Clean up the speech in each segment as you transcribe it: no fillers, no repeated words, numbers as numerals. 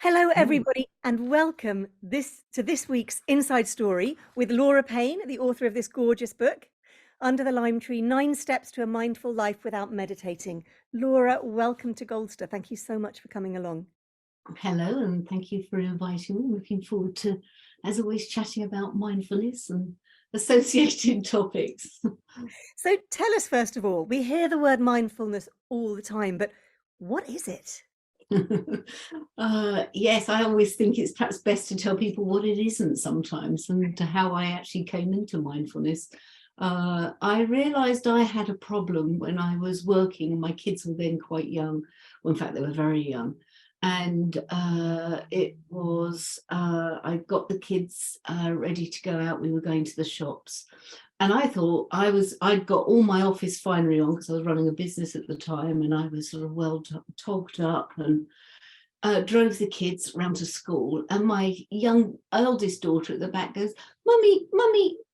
Hello, Oh, everybody, and welcome to this week's Inside Story with Laura Payne, the author of this gorgeous book, Under the Lime Tree: 9 Steps to a Mindful Life Without Meditating. Laura, welcome to Goldster. Thank you so much for coming along. hello, and thank you for inviting me. Looking forward to, as always, chatting about mindfulness and associated topics. So tell us, first of all, we hear the word mindfulness all the time, but what is it? Yes, I always think it's perhaps best to tell people what it isn't sometimes, and to how I actually came into mindfulness. I realized I had a problem when I was working, and my kids were then quite young. Well, in fact, they were very young. And I got the kids ready to go out. We were going to the shops. And I thought I'd got all my office finery on because I was running a business at the time, and I was sort of well togged up, and drove the kids round to school. And my young eldest daughter at the back goes, Mummy,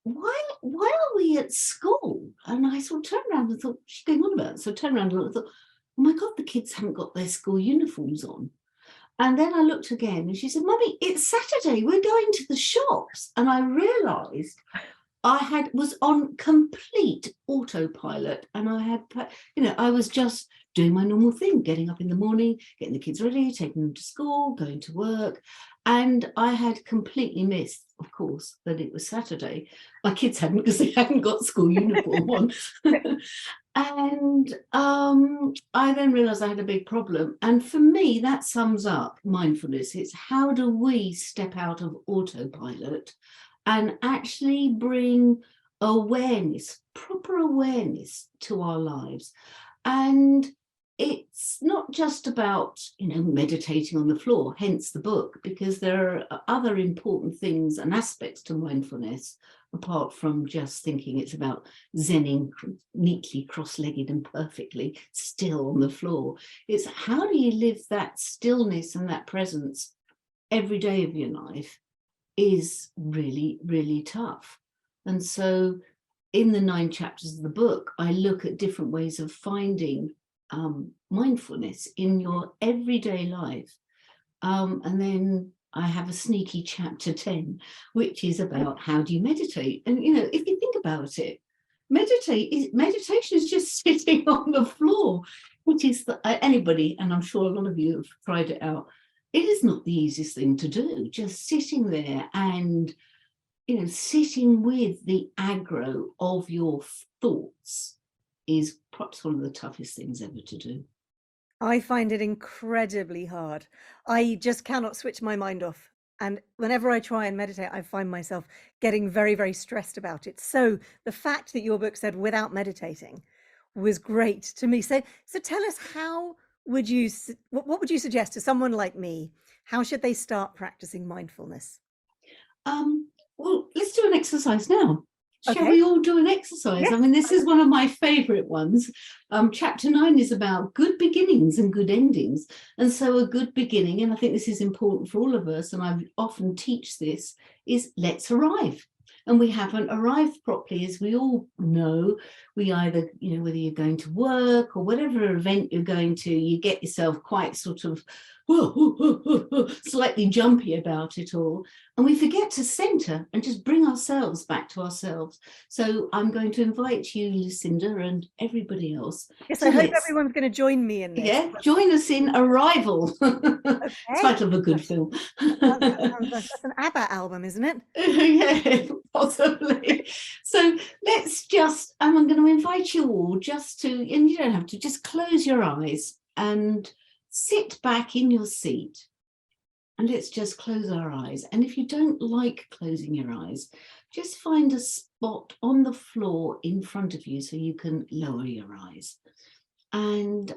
why are we at school? And I sort of turned around and thought, she's going on about it. So I turned around and I thought, oh my God, the kids haven't got their school uniforms on. And then I looked again and she said, Mummy, it's Saturday, we're going to the shops. And I realised was on complete autopilot, and I was just doing my normal thing, getting up in the morning, getting the kids ready, taking them to school, going to work. And I had completely missed, of course, that it was Saturday. My kids hadn't, because they hadn't got school uniform on. And I then realized I had a big problem. And for me, that sums up mindfulness. It's how do we step out of autopilot and actually bring awareness, proper awareness to our lives. And it's not just about, meditating on the floor, hence the book, because there are other important things and aspects to mindfulness, apart from just thinking it's about zenning neatly cross-legged and perfectly still on the floor. It's how do you live that stillness and that presence every day of your life is really, really tough. And so in the 9 chapters of the book, I look at different ways of finding mindfulness in your everyday life. And then I have a sneaky chapter 10, which is about how do you meditate? And, if you think about it, meditation is just sitting on the floor, which is anybody, and I'm sure a lot of you have tried it out. It is not the easiest thing to do, just sitting there and, sitting with the aggro of your thoughts is perhaps one of the toughest things ever to do. I find it incredibly hard. I just cannot switch my mind off. And whenever I try and meditate, I find myself getting very, very stressed about it. So the fact that your book said without meditating was great to me. So tell us, what would you suggest to someone like me? How should they start practicing mindfulness? Well, let's do an exercise now. Shall Okay. we all do an exercise? I Yes. mean, this is one of my favorite ones. Chapter 9 is about good beginnings and good endings. And so a good beginning, and I think this is important for all of us, and I often teach this, is let's arrive. And we haven't arrived properly, as we all know. We either, whether you're going to work or whatever event you're going to, you get yourself quite sort of slightly jumpy about it all. And we forget to center and just bring ourselves back to ourselves. So I'm going to invite you, Lucinda, and everybody else Yes, I to hope everyone's going to join me in this. join us in Arrival. Okay. Title of a good film. That's an ABBA album, isn't it? Yeah, possibly. So I'm going to invite you all just to, and you don't have to, just close your eyes and sit back in your seat. And let's just close our eyes. And if you don't like closing your eyes, just find a spot on the floor in front of you so you can lower your eyes. And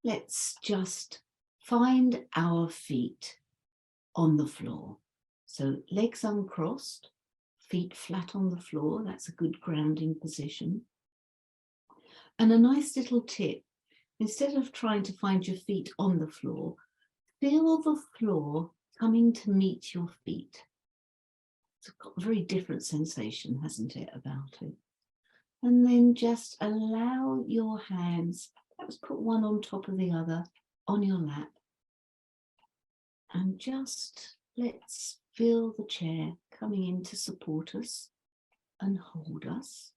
let's just find our feet on the floor. So legs uncrossed, feet flat on the floor. That's a good grounding position. And a nice little tip, instead of trying to find your feet on the floor, feel the floor coming to meet your feet. It's got a very different sensation, hasn't it, about it? And then just allow your hands, perhaps put one on top of the other on your lap. And just let's feel the chair coming in to support us and hold us.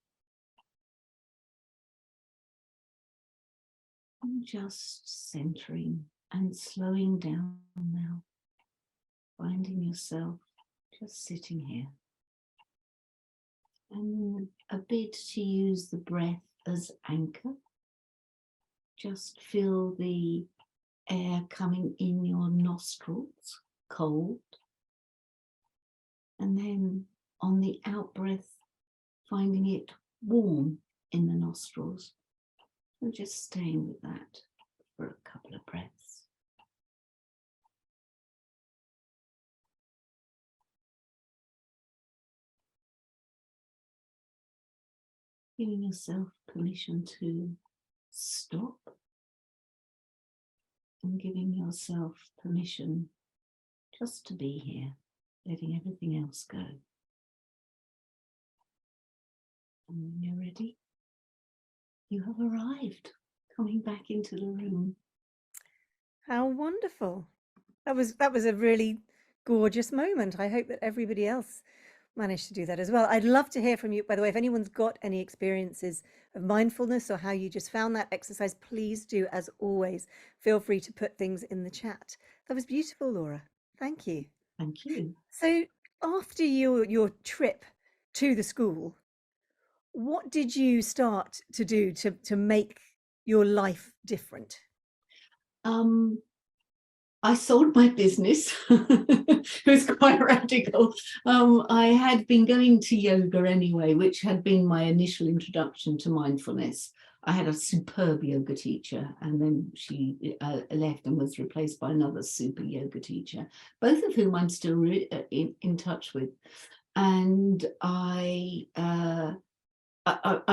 And just centering and slowing down now, finding yourself just sitting here. And a bit to use the breath as anchor. Just feel the air coming in your nostrils, cold. And then on the out breath, finding it warm in the nostrils. And just staying with that for a couple of breaths. Giving yourself permission to stop and giving yourself permission just to be here, letting everything else go. And when you're ready, you have arrived, coming back into the room. How wonderful. That was a really gorgeous moment. I hope that everybody else managed to do that as well. I'd love to hear from you, by the way. If anyone's got any experiences of mindfulness or how you just found that exercise, please do, as always, feel free to put things in the chat. That was beautiful, Laura. Thank you. Thank you. So after your trip to the school, what did you start to do to make your life different? I sold my business. It was quite radical. I had been going to yoga anyway, which had been my initial introduction to mindfulness. I had a superb yoga teacher, and then she left and was replaced by another super yoga teacher, both of whom I'm still in touch with. And I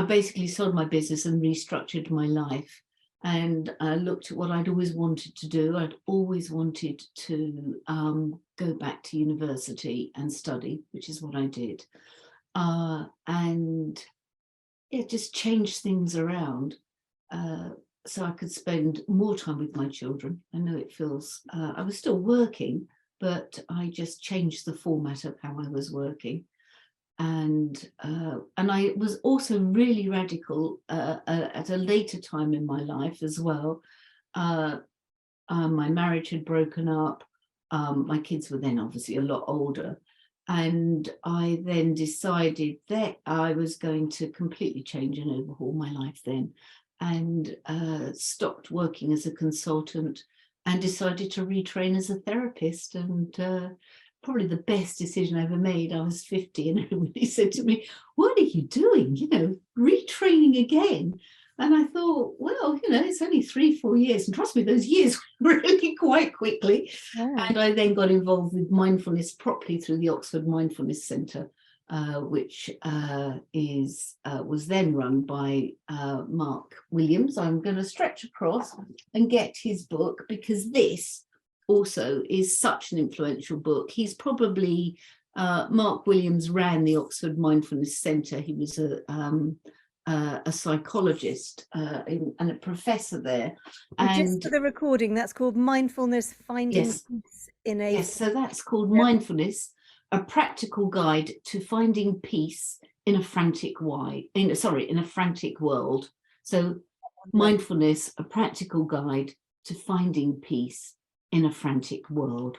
basically sold my business and restructured my life. And I looked at what I'd always wanted to do. I'd always wanted to go back to university and study, which is what I did. And it just changed things around so I could spend more time with my children. I know it feels, I was still working, but I just changed the format of how I was working. And I was also really radical at a later time in my life as well. My marriage had broken up. My kids were then obviously a lot older. And I then decided that I was going to completely change and overhaul my life then, and stopped working as a consultant and decided to retrain as a therapist. And probably the best decision I ever made. I was 50 and everybody said to me, what are you doing? You know, retraining again. And I thought, well, you know, it's only 3-4 years. And trust me, those years really quite quickly. Yeah. And I then got involved with mindfulness properly through the Oxford Mindfulness Centre, which was then run by Mark Williams. I'm going to stretch across and get his book, because this also is such an influential book. He's probably, Mark Williams ran the Oxford Mindfulness Centre. He was a psychologist and a professor there. And just for the recording, that's called Mindfulness, Finding Peace in a... Yes, so that's called Mindfulness, a practical guide to finding peace in a frantic in a frantic world. So mindfulness, a practical guide to finding peace in a frantic world.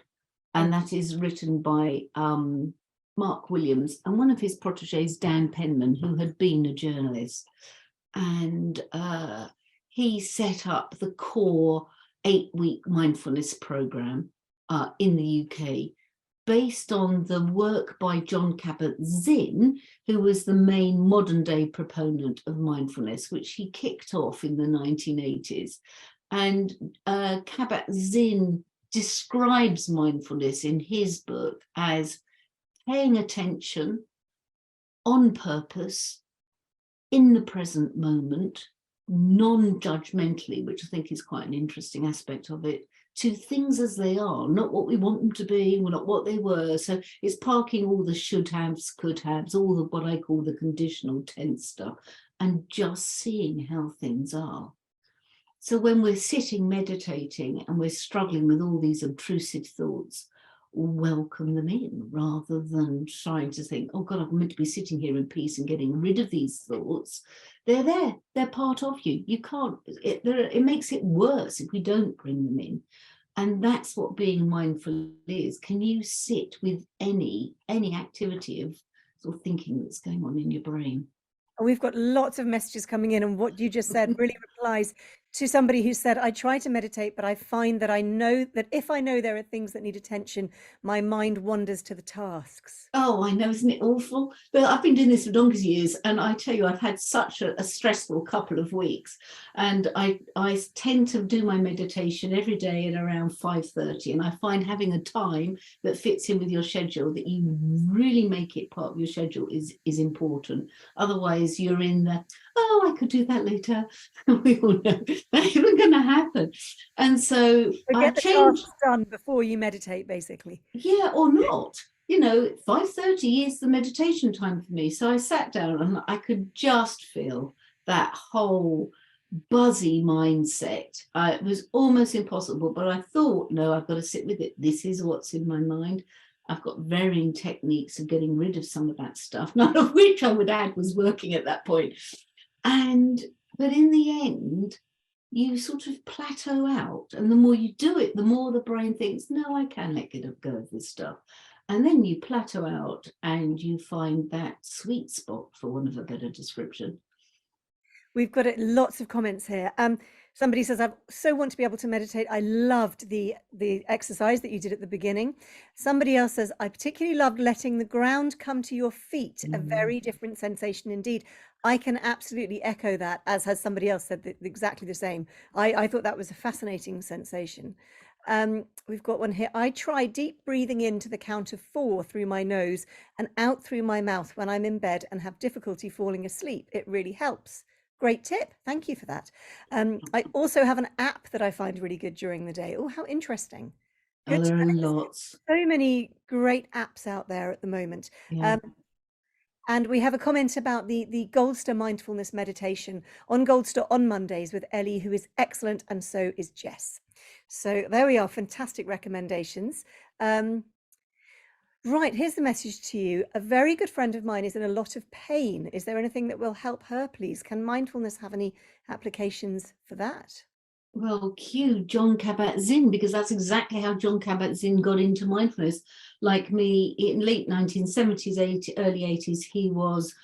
And that is written by Mark Williams and one of his proteges, Dan Penman, who had been a journalist. And he set up the core 8-week mindfulness program in the UK, based on the work by Jon Kabat-Zinn, who was the main modern day proponent of mindfulness, which he kicked off in the 1980s. And Kabat-Zinn describes mindfulness in his book as paying attention on purpose, in the present moment, non-judgmentally, which I think is quite an interesting aspect of it, to things as they are, not what we want them to be, not what they were. So it's parking all the should haves, could haves, all the what I call the conditional tense stuff, and just seeing how things are. So when we're sitting meditating and we're struggling with all these obtrusive thoughts, welcome them in rather than trying to think, oh God, I'm meant to be sitting here in peace and getting rid of these thoughts. They're there, they're part of you. You can't, it makes it worse if we don't bring them in. And that's what being mindful is. Can you sit with any activity of sort of thinking that's going on in your brain? And we've got lots of messages coming in, and what you just said really replies to somebody who said, I try to meditate, but I find that I know that if I know there are things that need attention, my mind wanders to the tasks. Oh, I know, isn't it awful? But I've been doing this for donkey's years, and I tell you, I've had such a stressful couple of weeks. And I tend to do my meditation every day at around 5:30. And I find having a time that fits in with your schedule, that you really make it part of your schedule, is important. Otherwise, you're in the, oh, I could do that later. We all know that isn't going to happen. And so So I get the changed. tasks done before you meditate, basically. Yeah, or not. 5:30 is the meditation time for me. So I sat down and I could just feel that whole buzzy mindset. It was almost impossible, but I thought, no, I've got to sit with it. This is what's in my mind. I've got varying techniques of getting rid of some of that stuff, none of which I would add was working at that point. But in the end, you sort of plateau out. And the more you do it, the more the brain thinks, no, I can let go of this stuff. And then you plateau out and you find that sweet spot, for want of a better description. We've got lots of comments here. Somebody says, I so want to be able to meditate. I loved the exercise that you did at the beginning. Somebody else says, I particularly loved letting the ground come to your feet. A very different sensation indeed. I can absolutely echo that, as has somebody else said exactly the same. I thought that was a fascinating sensation. We've got one here. I try deep breathing into the count of 4 through my nose and out through my mouth when I'm in bed and have difficulty falling asleep. It really helps. Great tip. Thank you for that. I also have an app that I find really good during the day. Oh, how interesting. Oh, Good to there are know. lots. So many great apps out there at the moment. Yeah. And we have a comment about the Goldster mindfulness meditation on Goldster on Mondays with Ellie, who is excellent, and so is Jess. So there we are, fantastic recommendations. Right, here's the message to you. A very good friend of mine is in a lot of pain. Is there anything that will help her, please? Can mindfulness have any applications for that? Well, cue John Kabat-Zinn, because that's exactly how John Kabat-Zinn got into mindfulness. Like me, in late 1970s, early 80s, he was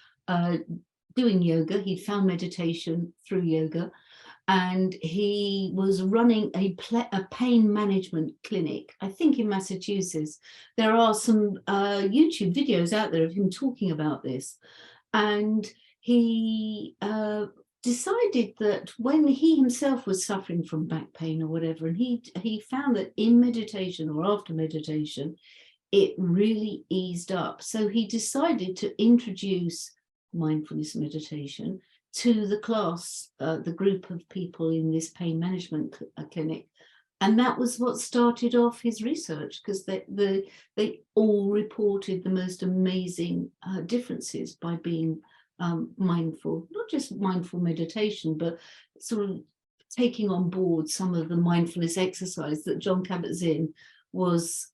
doing yoga. He'd found meditation through yoga. And he was running a pain management clinic, I think in Massachusetts. There are some YouTube videos out there of him talking about this. And he decided that when he himself was suffering from back pain or whatever, and he found that in meditation or after meditation, it really eased up. So he decided to introduce mindfulness meditation to the class, the group of people in this pain management clinic. And that was what started off his research, because they all reported the most amazing differences by being mindful, not just mindful meditation, but sort of taking on board some of the mindfulness exercise that John Kabat-Zinn was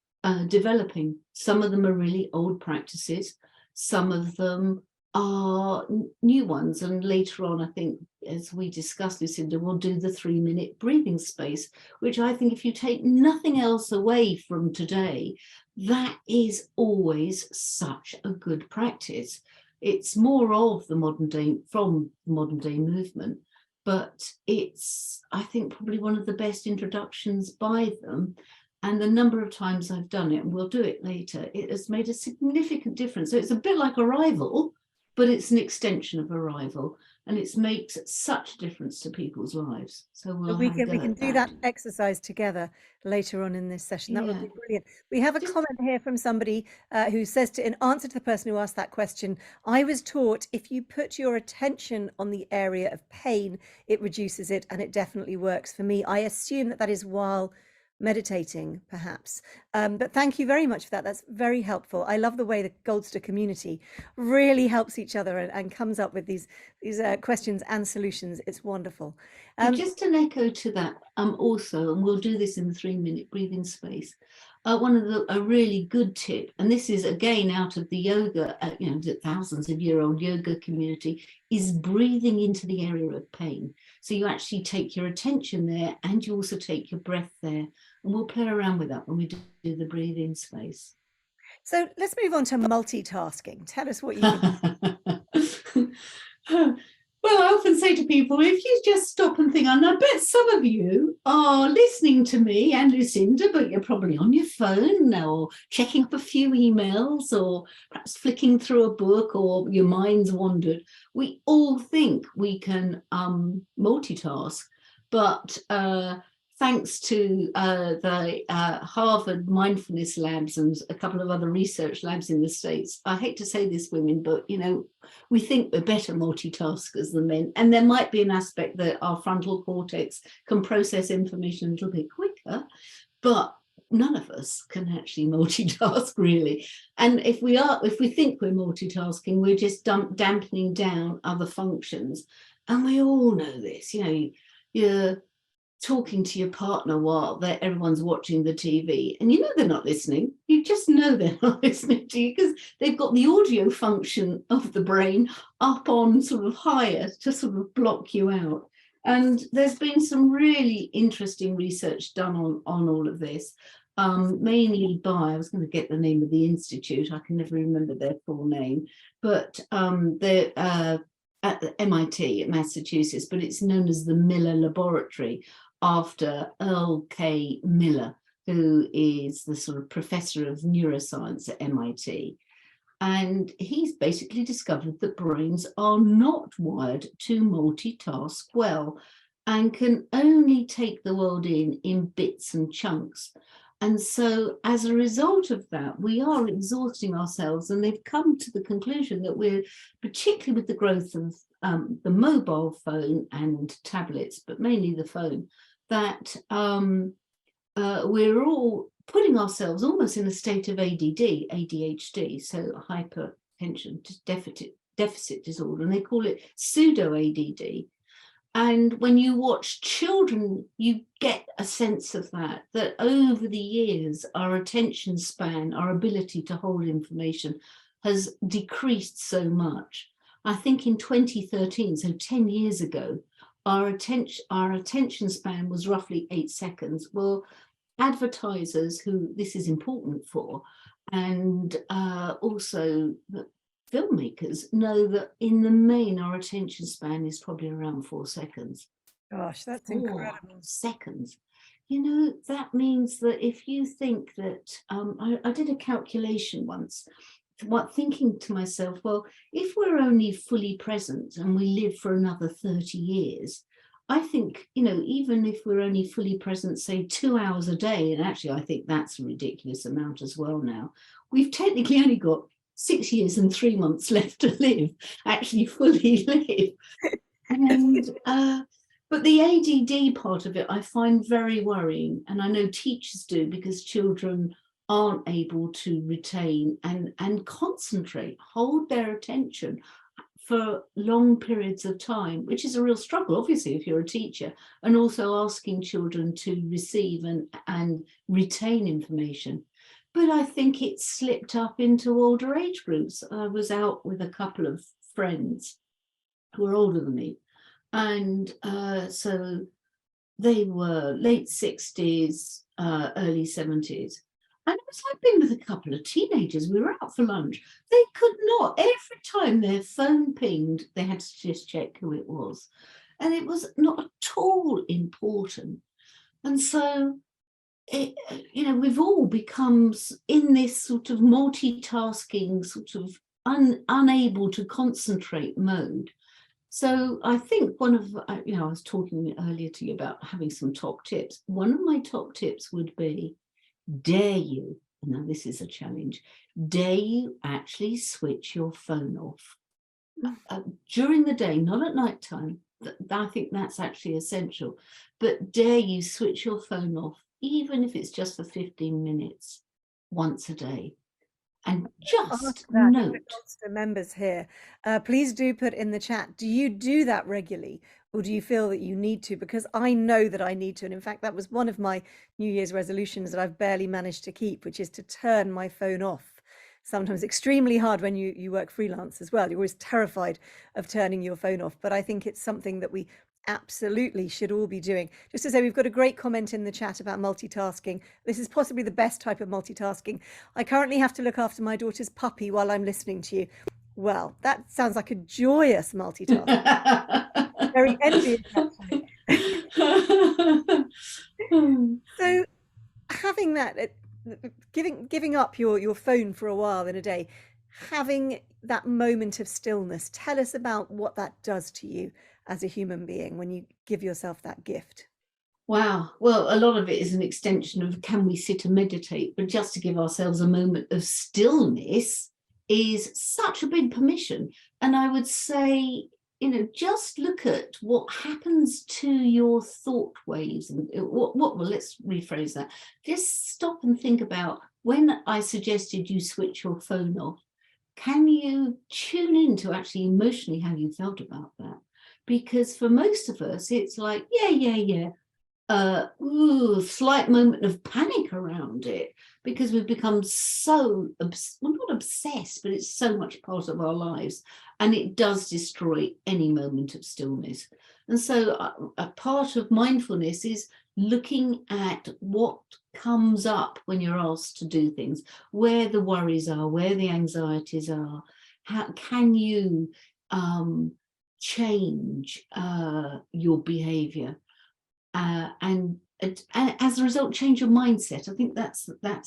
developing. Some of them are really old practices. Some of them are new ones. And later on, I think, as we discussed, Lucinda, we'll do the 3-minute breathing space, which I think if you take nothing else away from today, that is always such a good practice. It's more of the modern day, from the modern day movement, but it's, I think, probably one of the best introductions by them. And the number of times I've done it, and we'll do it later, it has made a significant difference. So it's a bit like Arrival, but it's an extension of Arrival, and it makes such a difference to people's lives. So we'll We have a go can at do that. that exercise together later on in this session. That would Yeah. be brilliant. We have a Just comment here from somebody who says, in answer to the person who asked that question, I was taught if you put your attention on the area of pain, it reduces it, and it definitely works for me. I assume that is while meditating, perhaps. But thank you very much for that. That's very helpful. I love the way the Goldster community really helps each other and comes up with these questions and solutions. It's wonderful. But just an echo to that, also, and we'll do this in the 3-minute breathing space. A really good tip, and this is again out of the yoga, the thousands-of-year-old yoga community, is breathing into the area of pain. So you actually take your attention there, and you also take your breath there, and we'll play around with that when we do the breathing space. So let's move on to multitasking. Tell us what you can. Well, I often say to people, if you just stop and think, and I bet some of you are listening to me and Lucinda, but you're probably on your phone or checking up a few emails or perhaps flicking through a book or your mind's wandered. We all think we can multitask, but thanks to the Harvard mindfulness labs and a couple of other research labs in the States, I hate to say this, women, but we think we're better multitaskers than men. And there might be an aspect that our frontal cortex can process information a little bit quicker, but none of us can actually multitask really. And if we think we're multitasking, we're just dampening down other functions. And we all know this, you're talking to your partner while everyone's watching the TV, and they're not listening. You just know they're not listening to you because they've got the audio function of the brain up on sort of higher to sort of block you out. And there's been some really interesting research done on all of this, mainly by, I was going to get the name of the institute, I can never remember their full name, but they're at the MIT at Massachusetts, but it's known as the Miller Laboratory, after Earl K. Miller, who is the sort of professor of neuroscience at MIT. And he's basically discovered that brains are not wired to multitask well and can only take the world in bits and chunks. And so as a result of that, we are exhausting ourselves, and they've come to the conclusion that we're, particularly with the growth of the mobile phone and tablets, but mainly the phone, that we're all putting ourselves almost in a state of ADHD, so hypertension deficit disorder, and they call it pseudo ADD. And when you watch children, you get a sense of that over the years, our attention span, our ability to hold information has decreased so much. I think in 2013, so 10 years ago, our attention span was roughly 8 seconds. Well, advertisers who this is important for, and also filmmakers, know that in the main our attention span is probably around 4 seconds. Gosh, that's 4 incredible. seconds. That means that if you think that, I did a calculation once, thinking to myself, well, if we're only fully present and we live for another 30 years, I think, even if we're only fully present, say 2 hours a day, and actually I think that's a ridiculous amount as well now, we've technically only got 6 years and 3 months left to live, actually fully live. And but the ADD part of it I find very worrying, and I know teachers do, because children aren't able to retain and concentrate, hold their attention for long periods of time, which is a real struggle, obviously, if you're a teacher, and also asking children to receive and retain information. But I think it's slipped up into older age groups. I was out with a couple of friends who are older than me, and so they were late 60s, early 70s. And I've been with a couple of teenagers. We were out for lunch. They could not, every time their phone pinged, they had to just check who it was. And it was not at all important. And so, we've all become in this sort of multitasking, sort of unable to concentrate mode. So I think one of, I was talking earlier to you about having some top tips. One of my top tips would be, dare you, now this is a challenge, dare you actually switch your phone off during the day, not at night time. I think that's actually essential, but dare you switch your phone off even if it's just for 15 minutes once a day, and Ask just that to note. Goldster members here. Please do put in the chat, do you do that regularly, or do you feel that you need to? Because I know that I need to. And in fact, that was one of my New Year's resolutions that I've barely managed to keep, which is to turn my phone off. Sometimes extremely hard when you work freelance as well. You're always terrified of turning your phone off. But I think it's something that we absolutely should all be doing. Just to say, we've got a great comment in the chat about multitasking. This is possibly the best type of multitasking. I currently have to look after my daughter's puppy while I'm listening to you. Well, that sounds like a joyous multitask. Very envious, actually. So having that, giving up your phone for a while in a day, having that moment of stillness, tell us about what that does to you as a human being when you give yourself that gift. Wow. Well, a lot of it is an extension of can we sit and meditate, but just to give ourselves a moment of stillness is such a big permission. And I would say, just look at what happens to your thought waves. And well, let's rephrase that. Just stop and think about, when I suggested you switch your phone off, can you tune in to actually emotionally how you felt about that? Because for most of us, it's like, yeah, slight moment of panic around it, because we've become so not obsessed, but it's so much part of our lives, and it does destroy any moment of stillness. And so a part of mindfulness is looking at what comes up when you're asked to do things, where the worries are, where the anxieties are. How can you change your behavior? And as a result, change your mindset. I think that's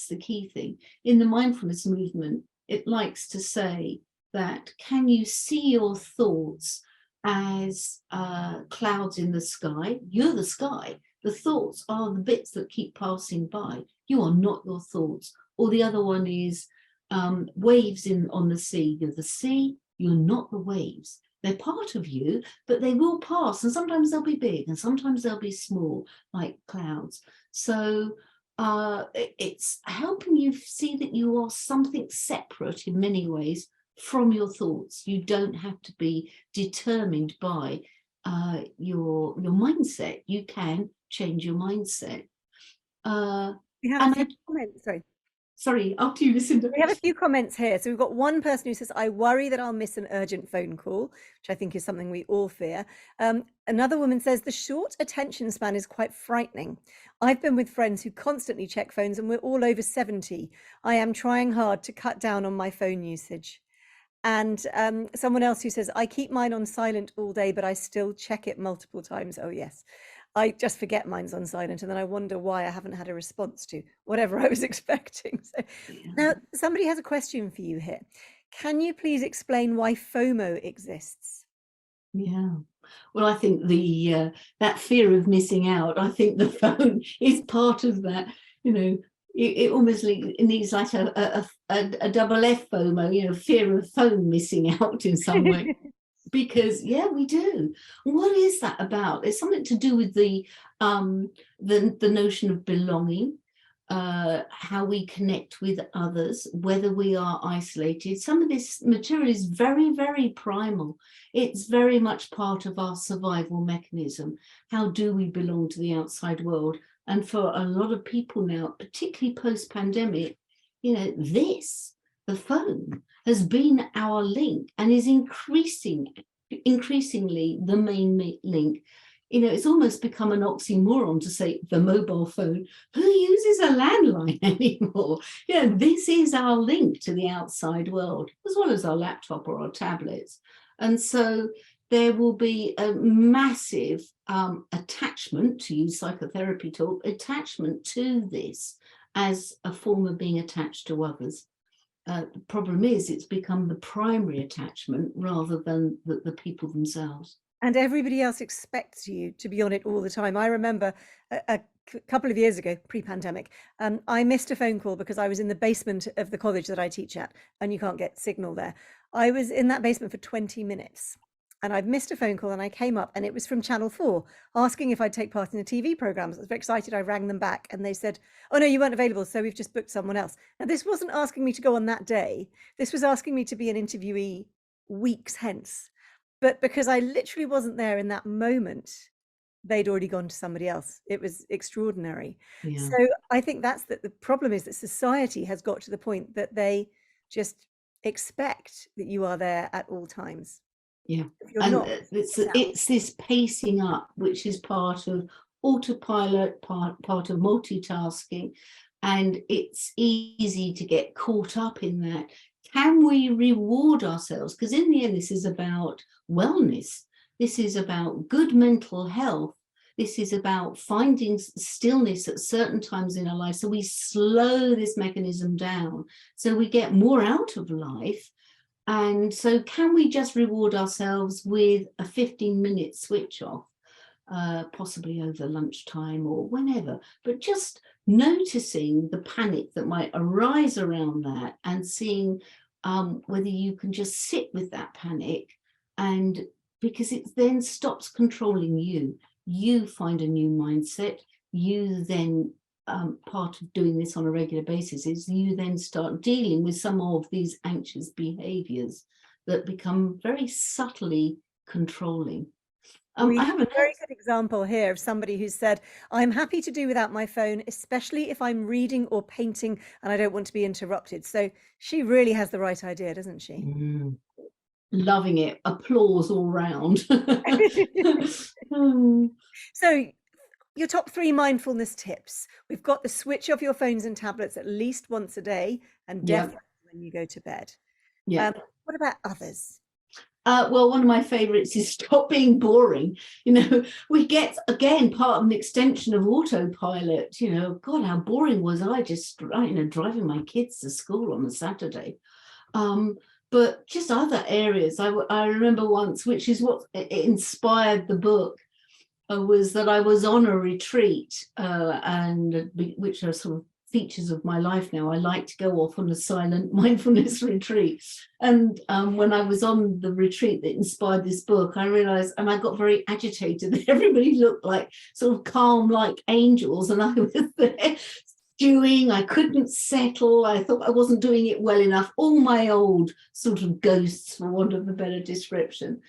the key thing. In the mindfulness movement, it likes to say that, can you see your thoughts as clouds in the sky? You're the sky. The thoughts are the bits that keep passing by. You are not your thoughts. Or the other one is waves on the sea. You're the sea, you're not the waves. They're part of you, but they will pass, and sometimes they'll be big and sometimes they'll be small, like clouds. So it's helping you see that you are something separate in many ways from your thoughts. You don't have to be determined by your mindset. You can change your mindset. We have a few comments. Sorry, after you, Lucinda. We have a few comments here. So we've got one person who says, I worry that I'll miss an urgent phone call, which I think is something we all fear. Another woman says, the short attention span is quite frightening. I've been with friends who constantly check phones and we're all over 70. I am trying hard to cut down on my phone usage. And someone else who says, I keep mine on silent all day, but I still check it multiple times. Oh, yes. I just forget mine's on silent, and then I wonder why I haven't had a response to whatever I was expecting. So now somebody has a question for you here. Can you please explain why FOMO exists? Yeah. Well, I think that fear of missing out, I think the phone is part of that. It almost needs like a double F FOMO, fear of phone missing out in some way. Because we do. What is that about? It's something to do with the notion of belonging, how we connect with others, whether we are isolated. Some of this material is very, very primal. It's very much part of our survival mechanism. How do we belong to the outside world? And for a lot of people now, particularly post-pandemic, the phone has been our link and is increasingly the main link. It's almost become an oxymoron to say the mobile phone. Who uses a landline anymore? This is our link to the outside world, as well as our laptop or our tablets. And so there will be a massive attachment, to use psychotherapy talk, attachment to this as a form of being attached to others. The problem is it's become the primary attachment rather than the people themselves. And everybody else expects you to be on it all the time. I remember a couple of years ago, pre-pandemic, I missed a phone call because I was in the basement of the college that I teach at, and you can't get signal there. I was in that basement for 20 minutes. and I've missed a phone call, and I came up and it was from Channel 4 asking if I'd take part in a TV program. So I was very excited. I rang them back and they said, oh no, you weren't available, so we've just booked someone else. Now, this wasn't asking me to go on that day. This was asking me to be an interviewee weeks hence. But because I literally wasn't there in that moment, they'd already gone to somebody else. It was extraordinary. Yeah. So I think that's the problem, is that society has got to the point that they just expect that you are there at all times. Yeah, If you're and not, it's this pacing up, which is part of autopilot, part of multitasking, and it's easy to get caught up in that. Can we reward ourselves? Because in the end, this is about wellness. This is about good mental health. This is about finding stillness at certain times in our life. So we slow this mechanism down, so we get more out of life. And so can we just reward ourselves with a 15-minute switch off, possibly over lunchtime or whenever, but just noticing the panic that might arise around that, and seeing whether you can just sit with that panic, and because it then stops controlling you. You find a new mindset. You then part of doing this on a regular basis is you then start dealing with some of these anxious behaviors that become very subtly controlling. we I have have a very good example here of somebody who said, I'm happy to do without my phone, especially if I'm reading or painting and I don't want to be interrupted. So she really has the right idea, doesn't she? Loving it. Applause all round. So your top 3 mindfulness tips. We've got the switch off your phones and tablets at least once a day, and definitely when you go to bed. Yeah. What about others? Well, one of my favorites is stop being boring. We get, again, part of an extension of autopilot. God, how boring was I just, driving my kids to school on a Saturday. But just other areas. I remember once, which is what inspired the book, was that I was on a retreat, and which are sort of features of my life now. I like to go off on a silent mindfulness retreat. And when I was on the retreat that inspired this book, I realized, and I got very agitated, that everybody looked like sort of calm, like angels. And I was there stewing. I couldn't settle. I thought I wasn't doing it well enough. All my old sort of ghosts, for want of a better description.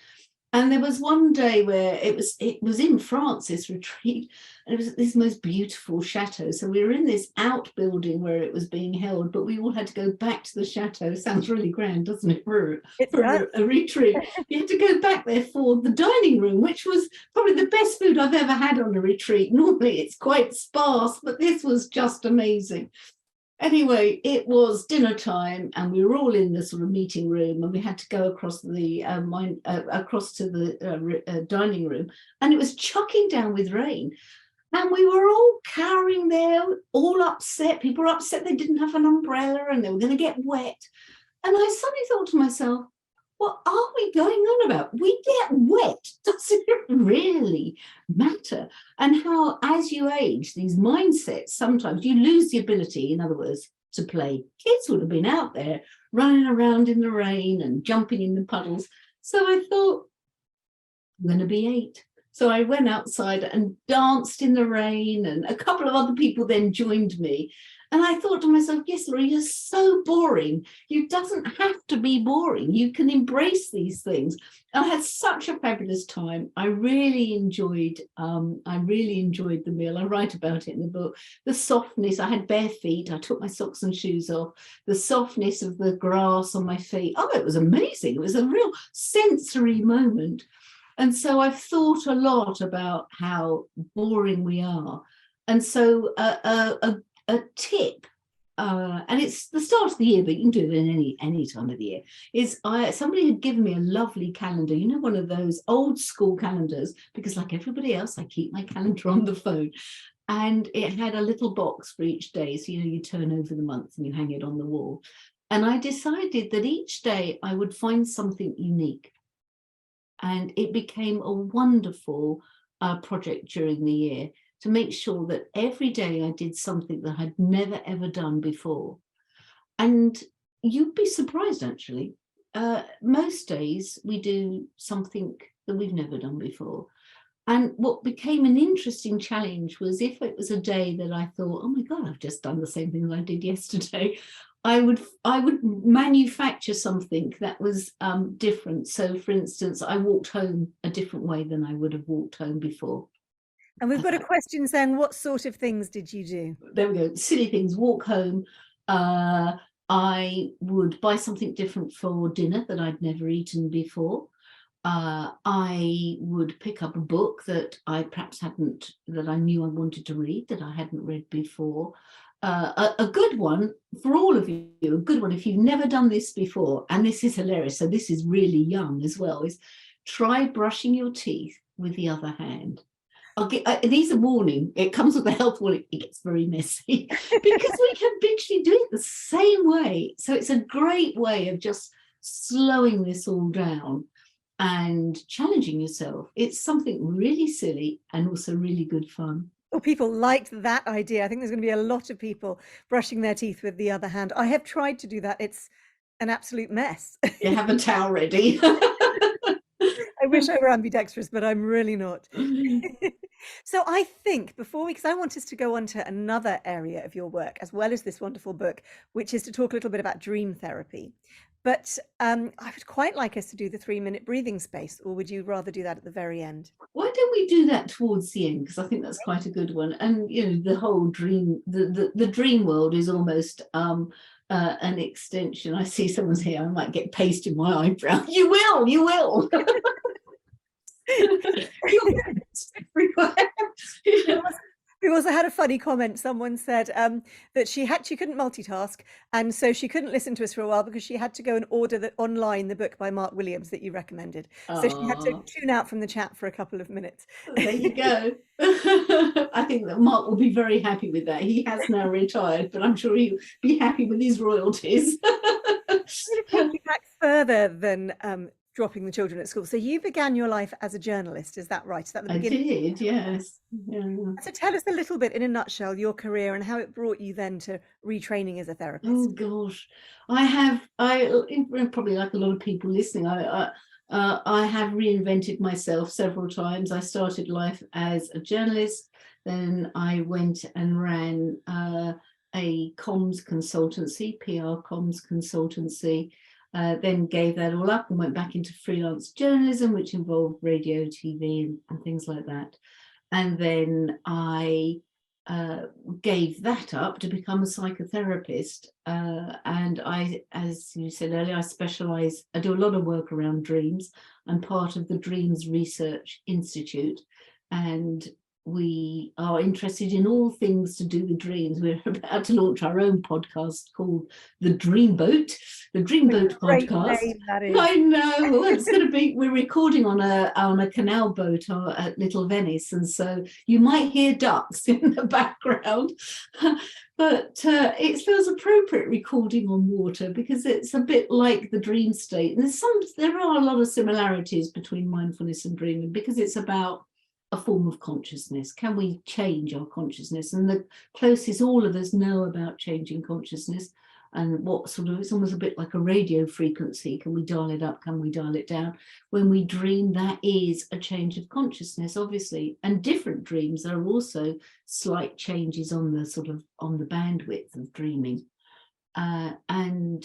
And there was one day where it was in France, this retreat, and it was this most beautiful chateau. So we were in this outbuilding where it was being held, but we all had to go back to the chateau. Sounds really grand, doesn't it, for a retreat? You had to go back there for the dining room, which was probably the best food I've ever had on a retreat. Normally it's quite sparse, but this was just amazing. Anyway, it was dinner time, and we were all in the sort of meeting room, and we had to go across the across to the dining room, and it was chucking down with rain, and we were all cowering there, all upset. People were upset they didn't have an umbrella and they were going to get wet. And I suddenly thought to myself, what are we going on about? We get wet. Doesn't it really matter? And how, as you age, these mindsets, sometimes you lose the ability, in other words, to play. Kids would have been out there running around in the rain and jumping in the puddles. So I thought, I'm going to be 8. So I went outside and danced in the rain, and a couple of other people then joined me. And I thought to myself, yes, Laura, you're so boring. You doesn't have to be boring. You can embrace these things. I had such a fabulous time. I really enjoyed the meal. I write about it in the book. The softness, I had bare feet. I took my socks and shoes off. The softness of the grass on my feet. Oh, it was amazing. It was a real sensory moment. And so I've thought a lot about how boring we are. And so a tip, and it's the start of the year, but you can do it in any time of the year, is somebody had given me a lovely calendar, one of those old school calendars, because like everybody else, I keep my calendar on the phone. And it had a little box for each day. So, you turn over the month and you hang it on the wall. And I decided that each day I would find something unique. And it became a wonderful project during the year to make sure that every day I did something that I'd never, ever done before. And you'd be surprised, actually. most days we do something that we've never done before. And what became an interesting challenge was if it was a day that I thought, oh my God, I've just done the same thing that I did yesterday, I would manufacture something that was different. So, for instance, I walked home a different way than I would have walked home before. And we've got a question saying, what sort of things did you do? There we go. Silly things. Walk home. I would buy something different for dinner that I'd never eaten before. I would pick up a book that I perhaps hadn't, that I knew I wanted to read, that I hadn't read before. A good one for all of you, a good one if you've never done this before, and this is hilarious, so this is really young as well, is try brushing your teeth with the other hand. These are warning, it comes with a health warning, it gets very messy because we habitually do it the same way. So it's a great way of just slowing this all down and challenging yourself. It's something really silly and also really good fun. Well, people liked that idea. I think there's going to be a lot of people brushing their teeth with the other hand. I have tried to do that. It's an absolute mess. You have a towel ready. I wish I were ambidextrous, but I'm really not. So I think because I want us to go on to another area of your work, as well as this wonderful book, which is to talk a little bit about dream therapy. But I would quite like us to do the 3-minute breathing space, or would you rather do that at the very end? Why don't we do that towards the end? Because I think that's quite a good one. And, you know, the whole dream, the dream world is almost an extension. I see someone's here, I might get paste in my eyebrow. You will. We also had a funny comment. Someone said that she couldn't multitask, and so she couldn't listen to us for a while because she had to go and order online the book by Mark Williams that you recommended. So she had to tune out from the chat for a couple of minutes. There you go. I think that Mark will be very happy with that. He has now retired, but I'm sure he'll be happy with his royalties. To take you back further than dropping the children at school. So you began your life as a journalist, is that right? Is that the beginning? I did, yes. Yeah. So tell us a little bit in a nutshell, your career and how it brought you then to retraining as a therapist. Oh gosh, I probably like a lot of people listening, I have reinvented myself several times. I started life as a journalist, then I went and ran a comms consultancy, PR comms consultancy, then gave that all up and went back into freelance journalism, which involved radio, TV, and things like that. And then I gave that up to become a psychotherapist. And I, as you said earlier, I do a lot of work around dreams. I'm part of the Dreams Research Institute, and we are interested in all things to do with dreams. We're about to launch our own podcast called The Dreamboat podcast. Name, that is. I know. Well, it's going to be. We're recording on a canal boat at Little Venice, and so you might hear ducks in the background. But it feels appropriate recording on water because it's a bit like the dream state. And there are a lot of similarities between mindfulness and dreaming because it's about a form of consciousness. Can we change our consciousness? And the closest all of us know about changing consciousness and it's almost a bit like a radio frequency. Can we dial it up? Can we dial it down? When we dream, that is a change of consciousness, obviously. And different dreams are also slight changes on the bandwidth of dreaming. And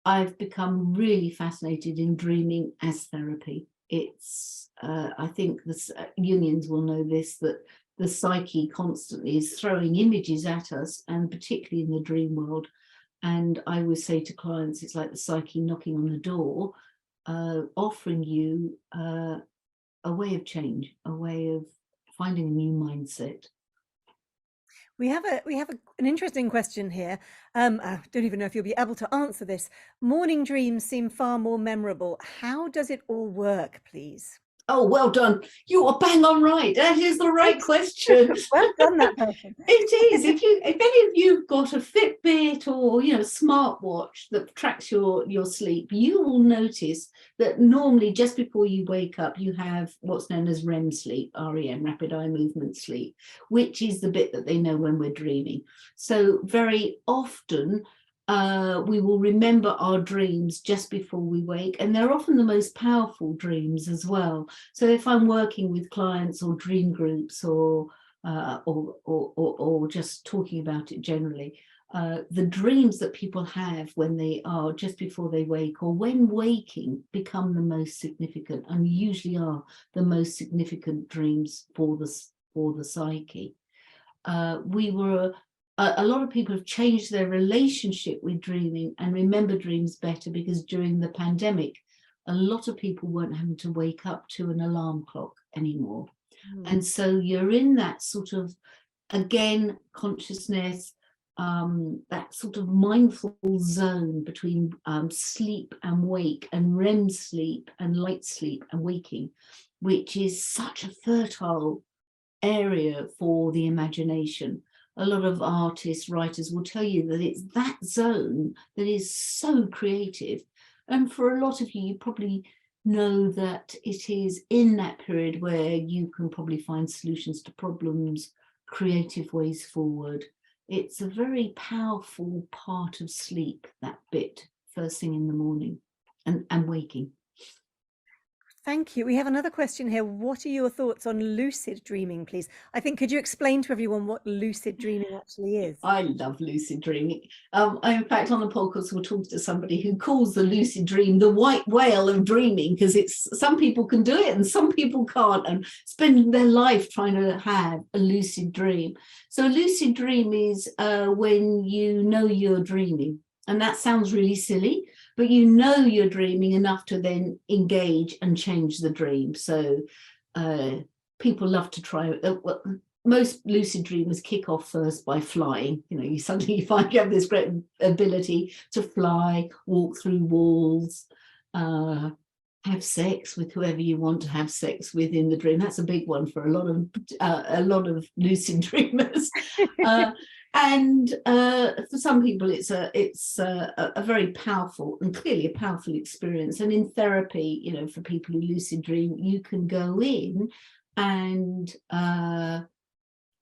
I've become really fascinated in dreaming as therapy. It's, I think the Jungians will know this, that the psyche constantly is throwing images at us, and particularly in the dream world. And I always say to clients, it's like the psyche knocking on the door, offering you a way of change, a way of finding a new mindset. We have an interesting question here. I don't even know if you'll be able to answer this. Morning dreams seem far more memorable. How does it all work, please? Oh, well done. You are bang on right. That is the right question. Well done, that person. It is. If any of you've got a Fitbit or smartwatch that tracks your sleep, you will notice that normally just before you wake up, you have what's known as REM sleep, REM, rapid eye movement sleep, which is the bit that they know when we're dreaming. So very often We will remember our dreams just before we wake, and they're often the most powerful dreams as well. So if I'm working with clients or dream groups, or just talking about it generally, the dreams that people have when they are just before they wake or when waking become the most significant, and usually are the most significant dreams for the psyche. A lot of people have changed their relationship with dreaming and remember dreams better, because during the pandemic, a lot of people weren't having to wake up to an alarm clock anymore. And so you're in that sort of, again, consciousness, that sort of mindful zone between sleep and wake, and REM sleep and light sleep and waking, which is such a fertile area for the imagination. A lot of artists, writers will tell you that it's that zone that is so creative. And for a lot of you, you probably know that it is in that period where you can probably find solutions to problems, creative ways forward. It's a very powerful part of sleep, that bit, first thing in the morning and waking. Thank you. We have another question here. What are your thoughts on lucid dreaming, please? I think, could you explain to everyone what lucid dreaming actually is? I love lucid dreaming. In fact, on the podcast, we'll talk to somebody who calls the lucid dream the white whale of dreaming, because it's, some people can do it and some people can't, and spend their life trying to have a lucid dream. So a lucid dream is when you know you're dreaming. And that sounds really silly, but you know you're dreaming enough to then engage and change the dream. So people love to try. Most lucid dreamers kick off first by flying. You know, you suddenly find you have this great ability to fly, walk through walls, have sex with whoever you want to have sex with in the dream. That's a big one for a lot of lucid dreamers. And for some people, it's a very powerful, and clearly a powerful experience. And in therapy, you know, for people who lucid dream, you can go in and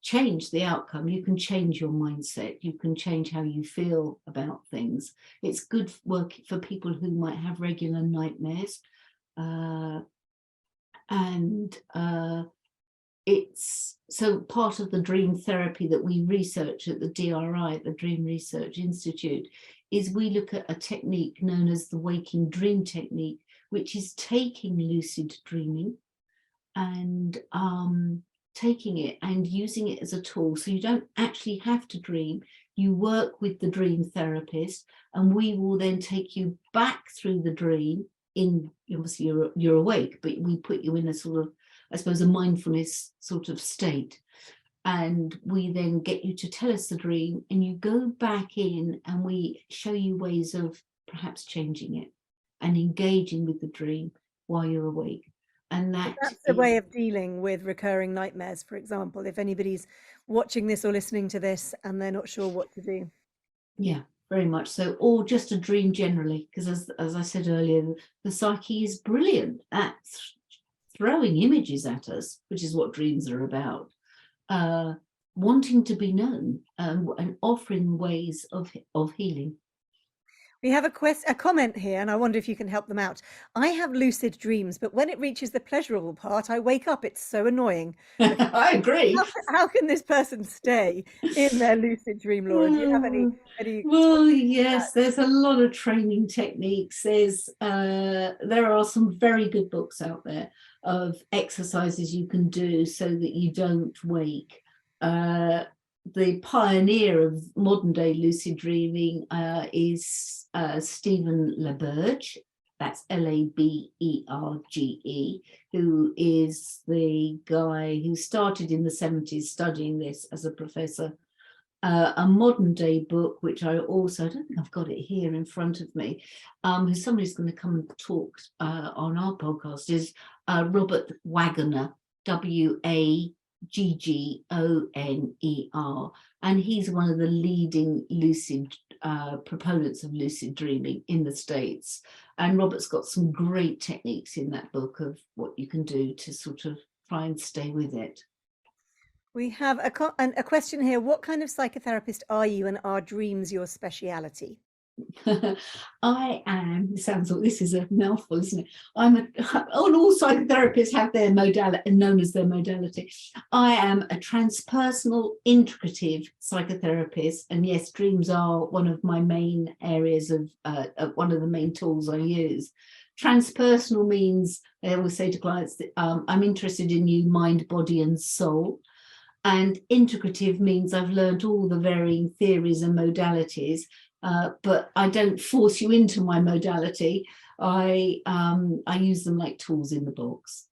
change the outcome. You can change your mindset. You can change how you feel about things. It's good work for people who might have regular nightmares. It's so part of the dream therapy that we research at the DRI, the Dream Research Institute, is we look at a technique known as the waking dream technique, which is taking lucid dreaming and taking it and using it as a tool. So you don't actually have to dream. You work with the dream therapist, and we will then take you back through the dream. In, obviously you're awake, but we put you in a sort of, I suppose, a mindfulness sort of state, and we then get you to tell us the dream, and you go back in and we show you ways of perhaps changing it and engaging with the dream while you're awake. And That's a way of dealing with recurring nightmares, for example, if anybody's watching this or listening to this and they're not sure what to do. Yeah, very much so. Or just a dream generally, because as I said earlier, the psyche is brilliant at throwing images at us, which is what dreams are about, wanting to be known, and offering ways of healing. We have a comment here, and I wonder if you can help them out. I have lucid dreams, but when it reaches the pleasurable part, I wake up. It's so annoying. I agree. How can this person stay in their lucid dream, Laura? Do you have any Well, yes, there's a lot of training techniques. There are some very good books out there of exercises you can do so that you don't wake. The pioneer of modern day lucid dreaming is Stephen LaBerge. That's Laberge, who is the guy who started in the 70s studying this as a professor. A modern day book, which I don't think I've got it here in front of me, who somebody's going to come and talk on our podcast, is Robert Waggoner, Waggoner, and he's one of the leading lucid proponents of lucid dreaming in the States. And Robert's got some great techniques in that book of what you can do to sort of try and stay with it. We have a question here. What kind of psychotherapist are you, and are dreams your speciality? I am, it sounds like this is a mouthful, isn't it? All psychotherapists have their modality, known as their modality. I am a transpersonal integrative psychotherapist. And yes, dreams are one of my main areas of one of the main tools I use. Transpersonal means, I always say to clients that I'm interested in you, mind, body, and soul. And integrative means I've learned all the varying theories and modalities, but I don't force you into my modality. I use them like tools in the box.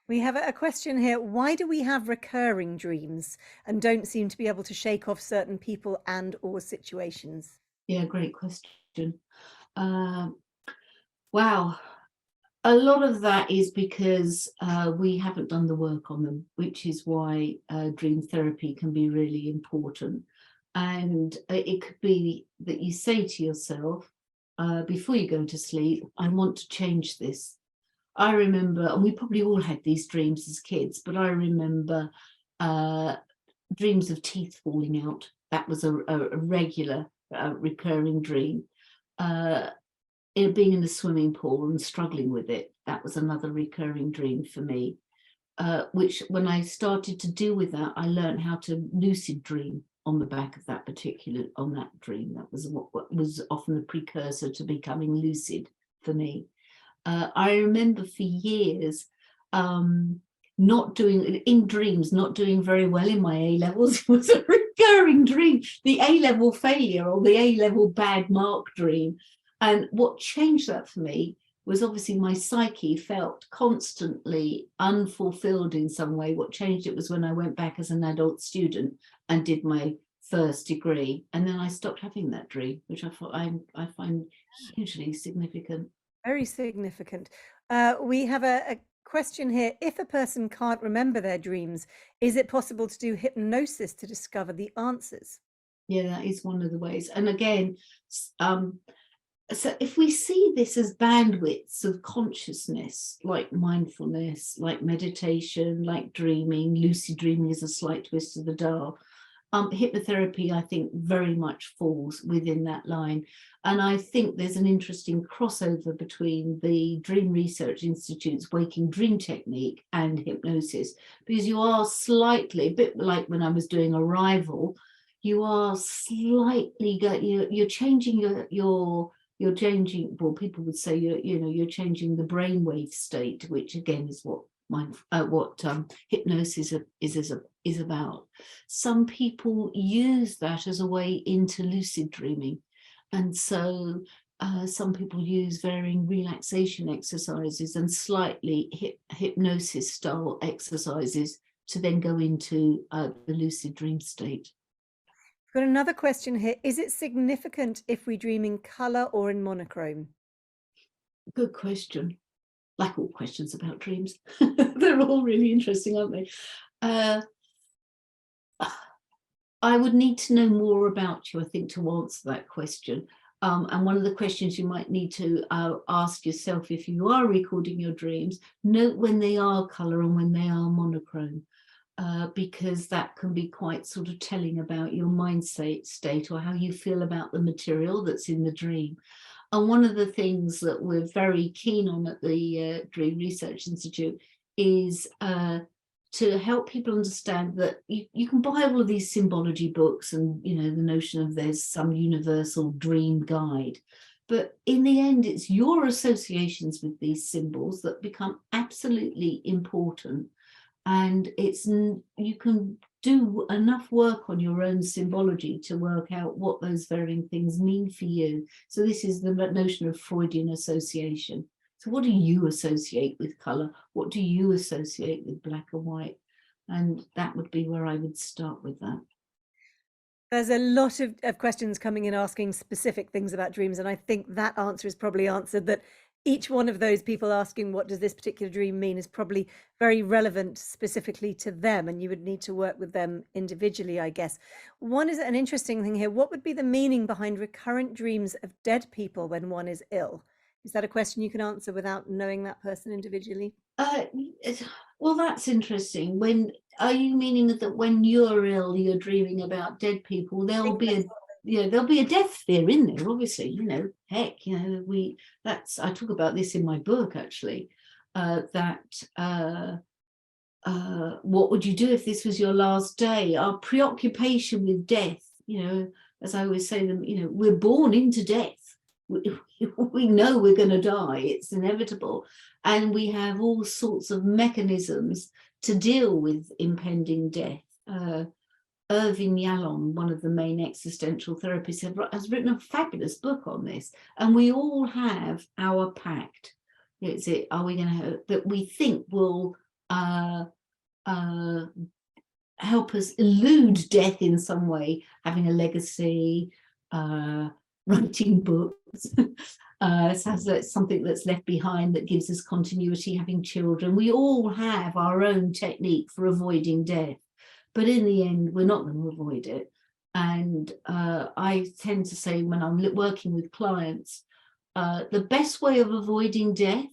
We have a question here. Why do we have recurring dreams and don't seem to be able to shake off certain people and or situations? Yeah, great question. Wow. A lot of that is because we haven't done the work on them, which is why dream therapy can be really important. And it could be that you say to yourself, before you go to sleep, I want to change this. I remember, and we probably all had these dreams as kids, but I remember dreams of teeth falling out. That was a regular recurring dream. Being in the swimming pool and struggling with it, that was another recurring dream for me, which when I started to deal with that, I learned how to lucid dream on the back of that dream. That was what was often the precursor to becoming lucid for me. I remember for years not doing very well in my A levels. It was a recurring dream, the A level failure or the A level bad mark dream. And what changed that for me was obviously my psyche felt constantly unfulfilled in some way. What changed it was when I went back as an adult student and did my first degree. And then I stopped having that dream, which I find hugely significant. Very significant. We have a question here. If a person can't remember their dreams, is it possible to do hypnosis to discover the answers? Yeah, that is one of the ways. And again, so if we see this as bandwidths of consciousness, like mindfulness, like meditation, like dreaming, lucid dreaming is a slight twist of the dial. Hypnotherapy, I think, very much falls within that line. And I think there's an interesting crossover between the Dream Research Institute's waking dream technique and hypnosis, because you are slightly, a bit like when I was doing Arrival, you are slightly, you're changing you're changing, well, people would say you're changing the brainwave state, which again is what hypnosis is about. Some people use that as a way into lucid dreaming, and so some people use varying relaxation exercises and slightly hypnosis style exercises to then go into the lucid dream state. Got another question here. Is it significant if we dream in color or in monochrome? Good question. Like all questions about dreams, they're all really interesting, aren't they? I would need to know more about you, I think, to answer that question. And one of the questions you might need to ask yourself if you are recording your dreams, note when they are color and when they are monochrome. Because that can be quite sort of telling about your mindset state or how you feel about the material that's in the dream. And one of the things that we're very keen on at the Dream Research Institute is to help people understand that you can buy all of these symbology books and, the notion of there's some universal dream guide. But in the end, it's your associations with these symbols that become absolutely important. And you can do enough work on your own symbology to work out what those varying things mean for you. So this is the notion of Freudian association. So what do you associate with color? What do you associate with black and white? And that would be where I would start with that. There's a lot of questions coming in asking specific things about dreams. And I think that answer is probably answered, that each one of those people asking what does this particular dream mean is probably very relevant specifically to them, and you would need to work with them individually, I guess. One is an interesting thing here. What would be the meaning behind recurrent dreams of dead people when one is ill? Is that a question you can answer without knowing that person individually? Well, that's interesting. Are you meaning that when you're ill, you're dreaming about dead people? There'll be there'll be a death fear in there, obviously, heck, I talk about this in my book, actually, that what would you do if this was your last day? Our preoccupation with death, as I always say them, we're born into death. We know we're going to die. It's inevitable. And we have all sorts of mechanisms to deal with impending death. Irving Yalom, one of the main existential therapists, has written a fabulous book on this. And we all have our pact. Are we going to have that we think will help us elude death in some way, having a legacy, writing books, something that's left behind that gives us continuity, having children. We all have our own technique for avoiding death, but in the end, we're not going to avoid it. And I tend to say, when I'm working with clients, the best way of avoiding death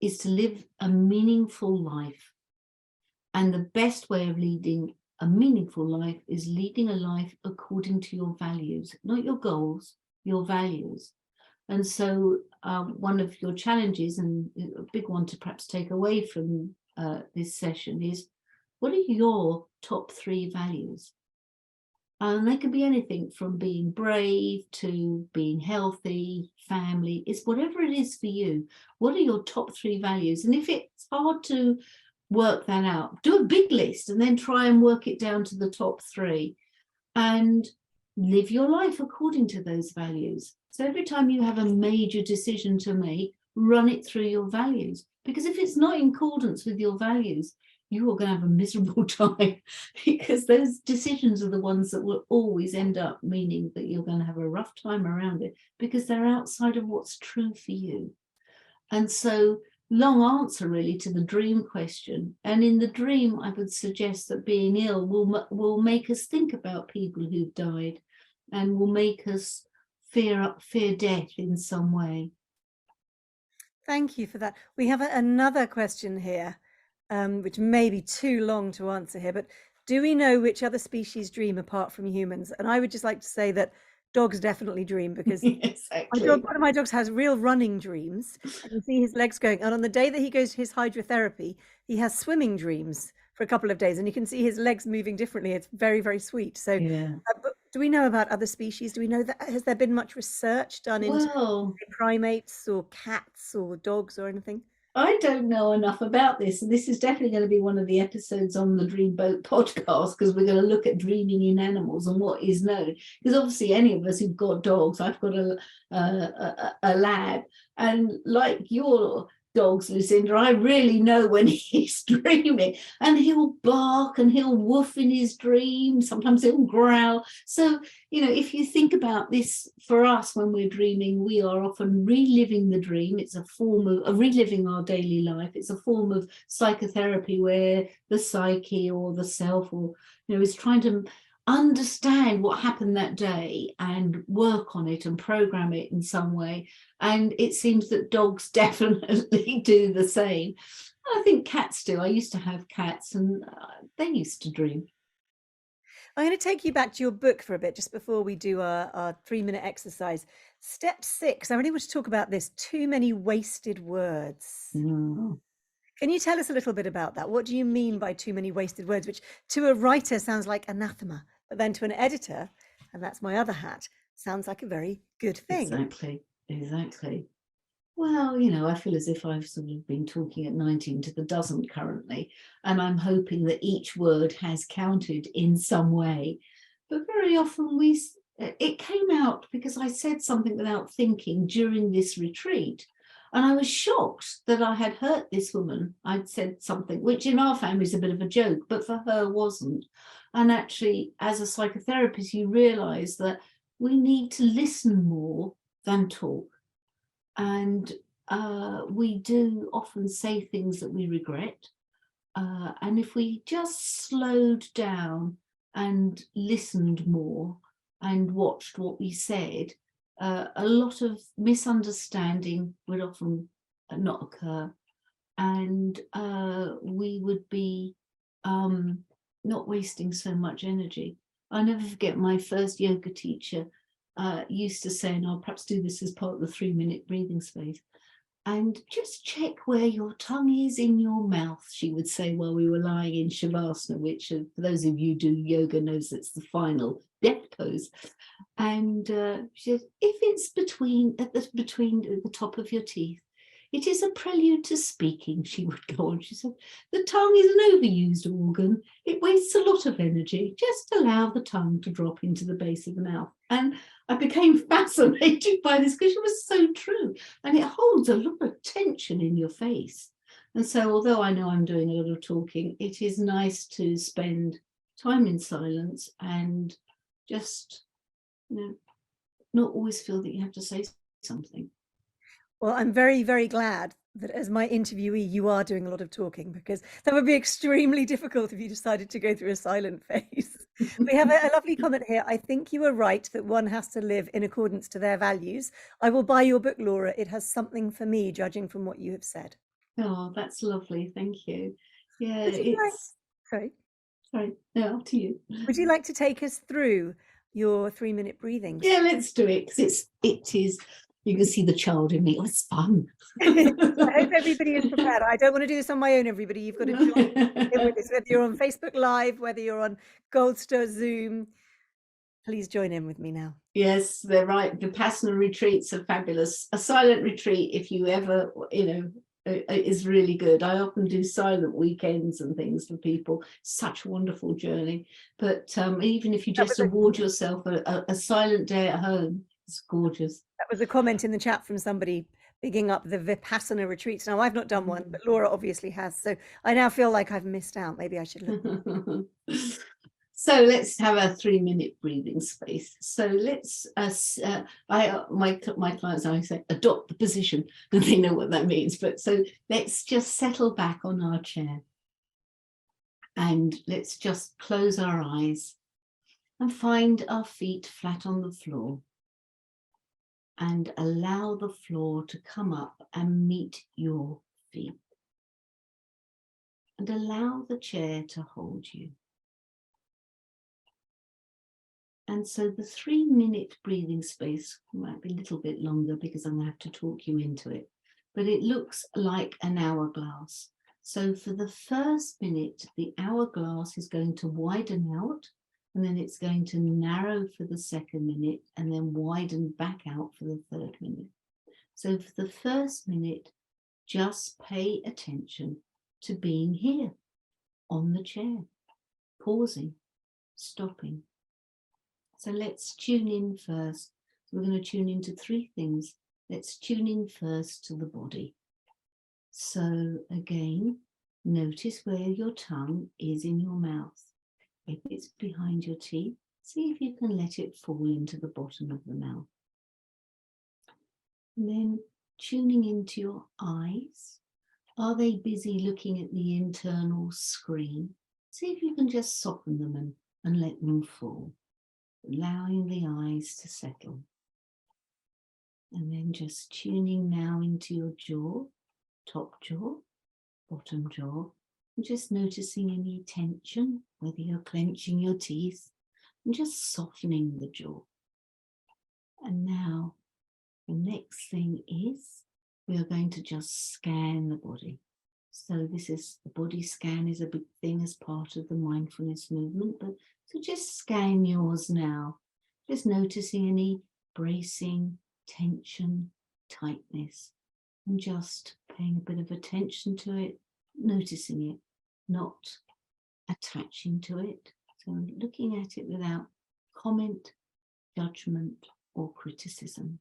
is to live a meaningful life. And the best way of leading a meaningful life is leading a life according to your values, not your goals, your values. And so one of your challenges, and a big one to perhaps take away from this session, is what are your top 3 values? And they can be anything from being brave to being healthy, family. It's whatever it is for you. What are your top 3 values? And if it's hard to work that out, do a big list and then try and work it down to the top 3 and live your life according to those values. So every time you have a major decision to make, run it through your values, because if it's not in accordance with your values, you are going to have a miserable time, because those decisions are the ones that will always end up meaning that you're going to have a rough time around it, because they're outside of what's true for you. And so, long answer really to the dream question. And in the dream, I would suggest that being ill will make us think about people who've died, and will make us fear death in some way. Thank you for that. We have another question here, which may be too long to answer here, but do we know which other species dream apart from humans? And I would just like to say that dogs definitely dream, because Exactly. one of my dogs has real running dreams. I can see his legs going. And on the day that he goes to his hydrotherapy, he has swimming dreams for a couple of days, and you can see his legs moving differently. It's very, very sweet. So but do we know about other species? Do we know that, has there been much research done into primates or cats or dogs or anything? I don't know enough about this, and this is definitely going to be one of the episodes on the Dreamboat podcast, because we're going to look at dreaming in animals and what is known. Because obviously, any of us who've got dogs, I've got a lab, and like your dogs, Lucinda, I really know when he's dreaming, and he'll bark and he'll woof in his dreams. Sometimes he'll growl. So, if you think about this, for us, when we're dreaming, we are often reliving the dream. It's a form of reliving our daily life. It's a form of psychotherapy where the psyche or the self is trying to understand what happened that day and work on it and program it in some way. And it seems that dogs definitely do the same. I think cats do. I used to have cats, and they used to dream. I'm going to take you back to your book for a bit, just before we do our 3-minute exercise. Step 6, I really want to talk about this: too many wasted words. Can you tell us a little bit about that? What do you mean by too many wasted words, which to a writer sounds like anathema, but then to an editor, and that's my other hat, sounds like a very good thing? Exactly. Well, I feel as if I've sort of been talking at 19 to the dozen currently, and I'm hoping that each word has counted in some way. But very often it came out because I said something without thinking during this retreat. And I was shocked that I had hurt this woman. I'd said something, which in our family is a bit of a joke, but for her wasn't. And actually, as a psychotherapist, you realize that we need to listen more than talk. And we do often say things that we regret. And if we just slowed down and listened more and watched what we said, a lot of misunderstanding would often not occur, and we would be not wasting so much energy. I'll never forget my first yoga teacher used to say, and I'll perhaps do this as part of the 3-minute breathing space, and just check where your tongue is in your mouth, she would say, while we were lying in Shavasana, which for those of you who do yoga knows it's the final death pose. And she said, if it's between the top of your teeth, it is a prelude to speaking, she would go on. She said, the tongue is an overused organ. It wastes a lot of energy. Just allow the tongue to drop into the base of the mouth. And I became fascinated by this because it was so true. And it holds a lot of tension in your face. And so although I know I'm doing a lot of talking, it is nice to spend time in silence and just, not always feel that you have to say something. Well, I'm very, very glad that as my interviewee, you are doing a lot of talking, because that would be extremely difficult if you decided to go through a silent phase. We have a lovely comment here. I think you were right that one has to live in accordance to their values. I will buy your book, Laura. It has something for me, judging from what you have said. Oh, that's lovely. Thank you. Yeah, Would you like, it's... Sorry, no, up to you. would you like to take us through your 3-minute breathing? Yeah, let's do it, because it is, you can see the child in me. Oh, it's fun. I hope everybody is prepared. I don't want to do this on my own, everybody. You've got to join in with this, whether you're on Facebook Live, whether you're on Goldster, Zoom. Please join in with me now. Yes, they're right. Vipassana retreats are fabulous. A silent retreat, if you ever, is really good. I often do silent weekends and things for people. Such a wonderful journey. But even if you just award yourself a silent day at home, it's gorgeous. That was a comment in the chat from somebody bigging up the Vipassana retreats. Now, I've not done one, but Laura obviously has. So I now feel like I've missed out. Maybe I should look. So let's have a 3-minute breathing space. So let's, my clients, I say, adopt the position, and they know what that means. But so let's just settle back on our chair, and let's just close our eyes and find our feet flat on the floor, and allow the floor to come up and meet your feet, and allow the chair to hold you. And so the 3-minute breathing space might be a little bit longer because I'm going to have to talk you into it, but it looks like an hourglass. So for the first minute, the hourglass is going to widen out, and then it's going to narrow for the second minute, and then widen back out for the third minute. So for the first minute, just pay attention to being here on the chair, pausing, stopping. So let's tune in first. We're going to tune into 3 things. Let's tune in first to the body. So again, notice where your tongue is in your mouth. If it's behind your teeth, see if you can let it fall into the bottom of the mouth. And then tuning into your eyes. Are they busy looking at the internal screen? See if you can just soften them and let them fall, allowing the eyes to settle. And then just tuning now into your jaw, top jaw, bottom jaw, and just noticing any tension, whether you're clenching your teeth, and just softening the jaw. And now the next thing is we are going to just scan the body. So this is, the body scan is a big thing as part of the mindfulness movement, but so just scan yours now, just noticing any bracing, tension, tightness, and just paying a bit of attention to it, noticing it, not attaching to it. So looking at it without comment, judgment, or criticism.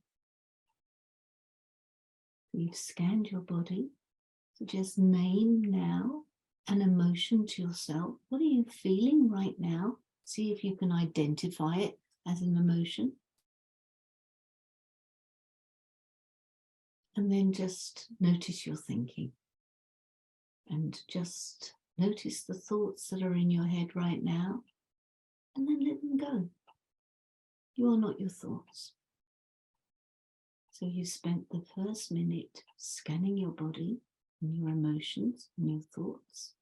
You've scanned your body, so just name now an emotion to yourself. What are you feeling right now? See if you can identify it as an emotion. And then just notice your thinking. And just notice the thoughts that are in your head right now. And then let them go. You are not your thoughts. So you spent the first minute scanning your body and your emotions and your thoughts.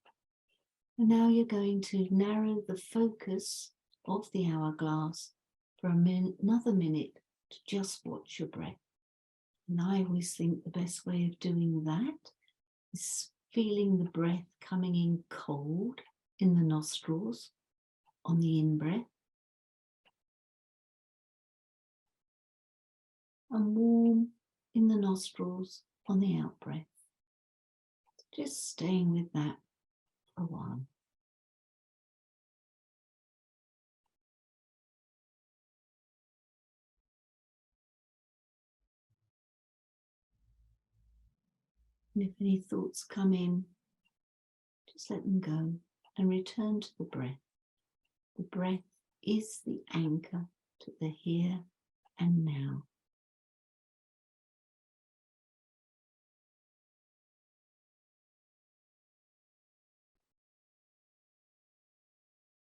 And now you're going to narrow the focus of the hourglass for another minute to just watch your breath. And I always think the best way of doing that is feeling the breath coming in cold in the nostrils on the in-breath and warm in the nostrils on the out-breath. Just staying with that for a while. And if any thoughts come in, just let them go and return to the breath. The breath is the anchor to the here and now.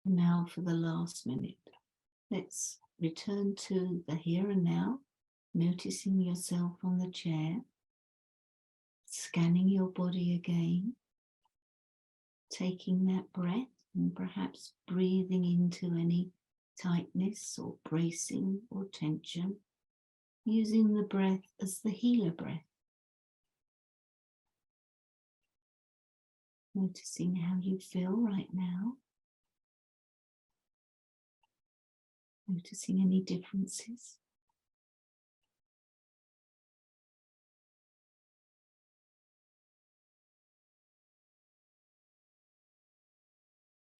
Now for the last minute, let's return to the here and now, noticing yourself on the chair, scanning your body again, taking that breath and perhaps breathing into any tightness or bracing or tension, using the breath as the healer breath. Noticing how you feel right now. Noticing any differences.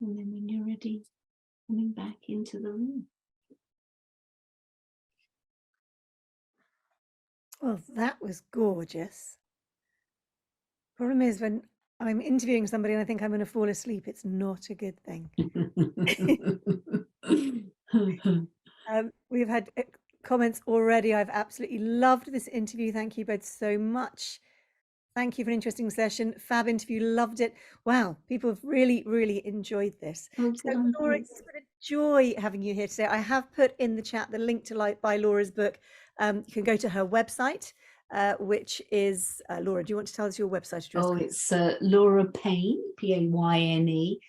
And then when you're ready, coming back into the room. Well, that was gorgeous. Problem is, when I'm interviewing somebody and I think I'm going to fall asleep, it's not a good thing. We've had comments already. I've absolutely loved this interview. Thank you both so much. Thank you for an interesting session. Fab interview, loved it. Wow, people have really, really enjoyed this. So, Laura, it's been a joy having you here today. I have put in the chat the link to buy Laura's book. You can go to her website, which is, Laura, do you want to tell us your website address? Oh, it's Laura Payne, Payne.co.uk.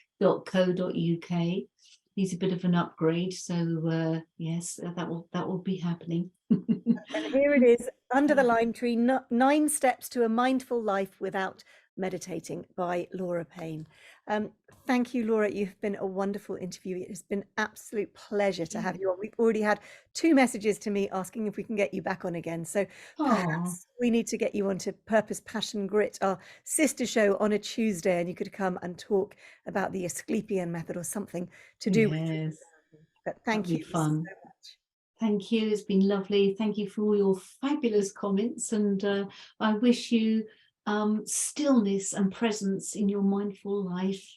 Needs a bit of an upgrade, so yes, that will be happening. And here it is, Under the Lime Tree, 9 Steps to a Mindful Life Without Meditating by Laura Payne. Thank you, Laura. You've been a wonderful interview. It has been an absolute pleasure to have you on. We've already had 2 messages to me asking if we can get you back on again. So perhaps we need to get you onto Purpose, Passion, Grit, our sister show on a Tuesday, and you could come and talk about the Asclepian method or something to do with it. But thank you so much. Thank you. It's been lovely. Thank you for all your fabulous comments. And I wish you stillness and presence in your mindful life.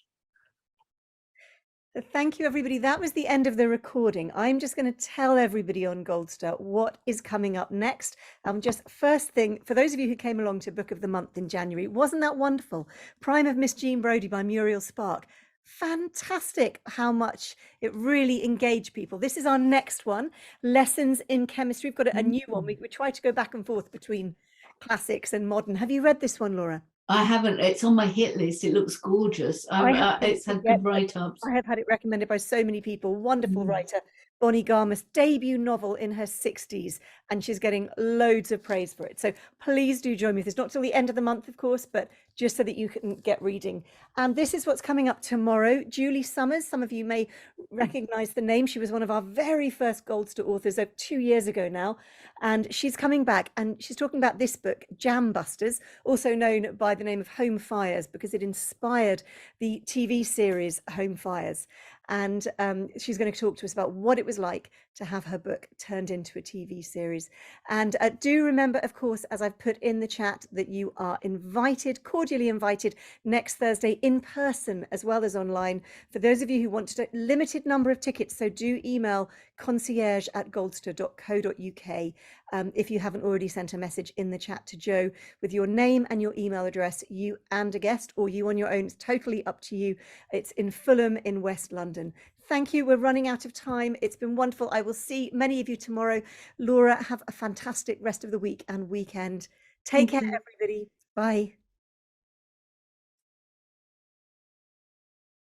Thank you, everybody. That was the end of the recording. I'm just going to tell everybody on Goldster what is coming up next. Just first thing, for those of you who came along to Book of the Month in January, wasn't that wonderful? Prime of Miss Jean Brodie by Muriel Spark. Fantastic how much it really engaged people. This is our next one, Lessons in Chemistry. We've got a new one. We try to go back and forth between classics and modern. Have you read this one, Laura? I haven't. It's on my hit list. It looks gorgeous. It's had good write-ups. I have had it recommended by so many people. Wonderful writer. Bonnie Garmus' debut novel in her 60s, and she's getting loads of praise for it. So please do join me. It's not till the end of the month, of course, but just so that you can get reading. And this is what's coming up tomorrow. Julie Summers, some of you may recognize the name. She was one of our very first Goldster authors 2 years ago now. And she's coming back and she's talking about this book, Jam Busters, also known by the name of Home Fires, because it inspired the TV series Home Fires. And she's going to talk to us about what it was like to have her book turned into a TV series. And do remember, of course, as I've put in the chat, that you are invited, cordially invited, next Thursday in person as well as online. For those of you who want a limited number of tickets, so do email concierge@goldster.co.uk if you haven't already sent a message in the chat to Joe with your name and your email address, you and a guest, or you on your own. It's totally up to you. It's in Fulham in West London. Thank you. We're running out of time. It's been wonderful. I will see many of you tomorrow. Laura, have a fantastic rest of the week and weekend. Take care, everybody. Bye.